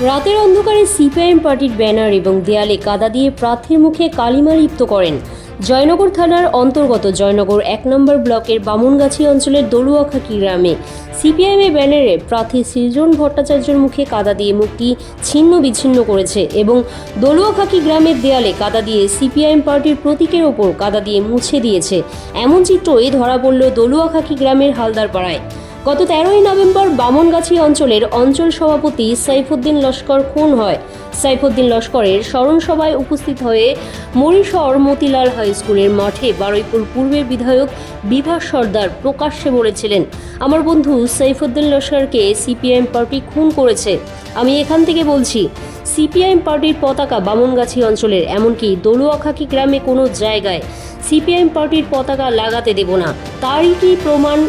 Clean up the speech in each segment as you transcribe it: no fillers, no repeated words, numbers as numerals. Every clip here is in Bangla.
রাতের অন্ধকারে সিপিআইএম পার্টির ব্যানার এবং দেয়ালে কাদা দিয়ে প্রার্থীর মুখে কালিমা লিপ্ত করেন জয়নগর থানার অন্তর্গত জয়নগর ১ নম্বর ব্লকের বামুনগাছি অঞ্চলের দলুয়াখাকি গ্রামে। সিপিআইএমের ব্যানারে প্রার্থী সৃজন ভট্টাচার্যের মুখে কাদা দিয়ে মুখটি ছিন্ন বিচ্ছিন্ন করেছে এবং দলুয়াখাকি গ্রামের দেয়ালে কাদা দিয়ে সিপিআইএম পার্টির প্রতীকের ওপর কাদা দিয়ে মুছে দিয়েছে। এমন চিত্রই ধরা পড়ল দলুয়াখাকি গ্রামের হালদারপাড়ায়। গত ১৩ই নভেম্বর বামনগাছি অঞ্চলের অঞ্চল সভাপতি সাইফুদ্দিন লস্কর খুন হয়। সাইফুদ্দিন লস্করের স্মরণ সভায় উপস্থিত হয়ে মরিশহর মতিলাল হাই স্কুলের মাঠে বারুইপুর পূর্বের বিধায়ক বিভাস সর্দার প্রকাশ্যে বলেছিলেন, আমার বন্ধু সাইফুদ্দিন লস্করকে সিপিআইএম পার্টি খুন করেছে। আমি এখান থেকে বলছি, সিপিআইএম পার্টির পতাকা বামনগাছি অঞ্চলের এমনকি দলুয়াখাকি গ্রামে কোনো জায়গায় সিপিআইএম পার্টির পতাকা লাগাতে দেব না। তারই কি প্রমাণ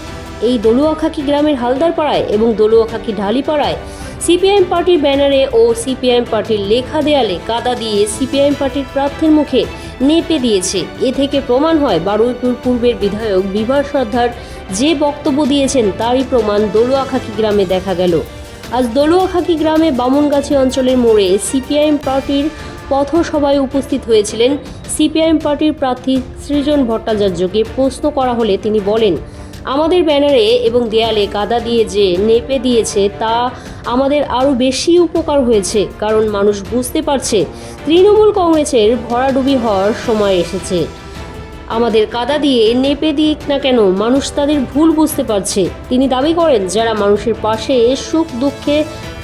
এই দলুয়াখাকি গ্রামের হালদারপাড়ায় এবং দলুয়াখাকি ঢালিপাড়ায় সিপিআইএম পার্টির ব্যানারে ও সিপিআইএম পার্টির লেখা দেয়ালে কাদা দিয়ে সিপিআইএম পার্টির প্রার্থীর মুখে নেপে দিয়েছে। এ থেকে প্রমাণ হয় বারুইপুর পূর্বের বিধায়ক বিভাস সর্দার যে বক্তব্য দিয়েছেন তারই প্রমাণ দলুয়াখাকি গ্রামে দেখা গেল। আজ দলুয়াখাকি গ্রামে বামনগাছি অঞ্চলের মোড়ে সিপিআইএম পার্টির পথসভায় উপস্থিত হয়েছিলেন সিপিআইএম পার্টির প্রার্থী সৃজন ভট্টাচার্যকে। প্রশ্ন করা হলে তিনি বলেন, আমাদের ব্যানারে এবং দেয়ালে কাদা দিয়ে যে নেপে দিয়েছে তা আমাদের আরও বেশি উপকার হয়েছে, কারণ মানুষ বুঝতে পারছে তৃণমূল কংগ্রেসের ভরাডুবি হওয়ার সময় এসেছে। আমাদের কাদা দিয়ে নেপে দিক না কেন, মানুষ তাদের ভুল বুঝতে পারছে। তিনি দাবি করেন, যারা মানুষের পাশে সুখ দুঃখে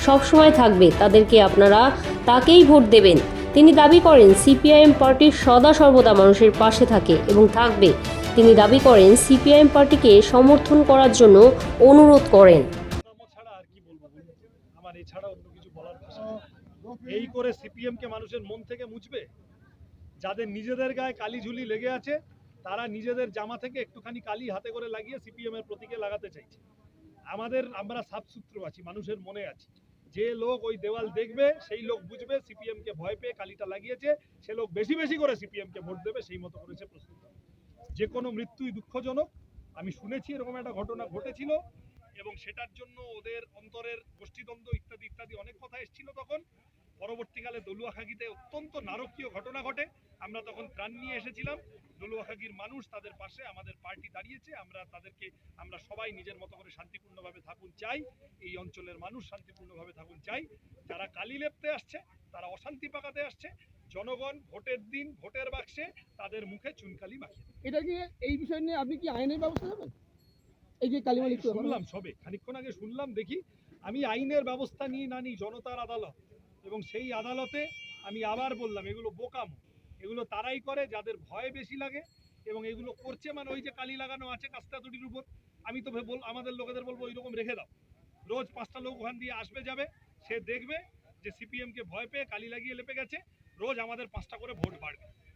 সবসময় থাকবে তাদেরকে আপনারা তাকেই ভোট দেবেন। তিনি দাবি করেন সিপিআইএম পার্টি সদা সর্বদা মানুষের পাশে থাকে এবং থাকবে। তিনি দাবি করেন সিপিআইএম পার্টিকে সমর্থন করার জন্য অনুরোধ করেন। আমার এছাড়া অন্য কিছু বলার ভাষা নেই। এই করে সিপিএম কে মানুষের মন থেকে মুছবে? যাদের নিজেদের গায়ে কালি ঝুলি লেগে আছে তারা নিজেদের জামা থেকে একটুখানি কালি হাতে করে লাগিয়ে সিপিএম এর প্রতীকে লাগাতে চাইছে। আমরা সাফসুত্র আছি, মানুষের মনে আছি। যে লোক ওই দেওয়াল দেখবে সেই লোক বুঝবে সিপিএম কে ভয় পেয়ে কালিটা লাগিয়েছে, সে লোক বেশি বেশি করে সিপিএম কে ভোট দেবে, সেই মতো করেছে প্রস্তুত। যে কোনো মৃত্যুই দুঃখজনক। আমি শুনেছি এরকম একটা ঘটনা ঘটেছিল এবং সেটার জন্য ওদের অন্তরের গোষ্ঠীদ্বন্দ্ব ইত্যাদি ইত্যাদি অনেক কথা এসেছিল। তখন পরবর্তীকালে দলুয়াখাকিতে অত্যন্ত নারকীয় ঘটনা ঘটে। আমরা তখন ত্রাণ নিয়ে এসেছিলাম। দলুয়াখাকির মানুষ তাদের পাশে, আমাদের পার্টি দাঁড়িয়েছে। আমরা সবাই নিজের মতো করে শান্তিপূর্ণভাবে থাকুন চাই। এই অঞ্চলের মানুষ শান্তিপূর্ণভাবে থাকুন চাই। যারা কালি লেপতে আসছে, তারা অশান্তি পাকাতে আসছে, জনগণ ভোটের দিন ভোটের বাক্সে তাদের মুখে চুনকালি মাখিয়ে। এটা কি এই বিষয় নিয়ে আপনি কি আইনের ব্যবস্থা নেবেন? এই যে কালিমা লিপ্ত শুনলাম, সবে খানিকক্ষণ আগে শুনলাম, দেখি। আমি আইনের ব্যবস্থা নিয়ে না নিই জনতার আদালত, এবং সেই আদালতে আমি আবার বললাম, এগুলো বোকামো। এগুলো তারাই করে যাদের ভয় বেশি লাগে, এবং এগুলো করছে মানে ওই যে কালি লাগানো আছে কাস্তা তৈরির উপর, আমি তো আমাদের লোকেদের বলবো ওইরকম রেখে দাও। রোজ 5টা লোক ওখান দিয়ে আসবে যাবে, সে দেখবে যে সিপিএম কে ভয় পেয়ে কালি লাগিয়ে লেপে গেছে, রোজ আমাদের 5টা করে ভোট বাড়বে।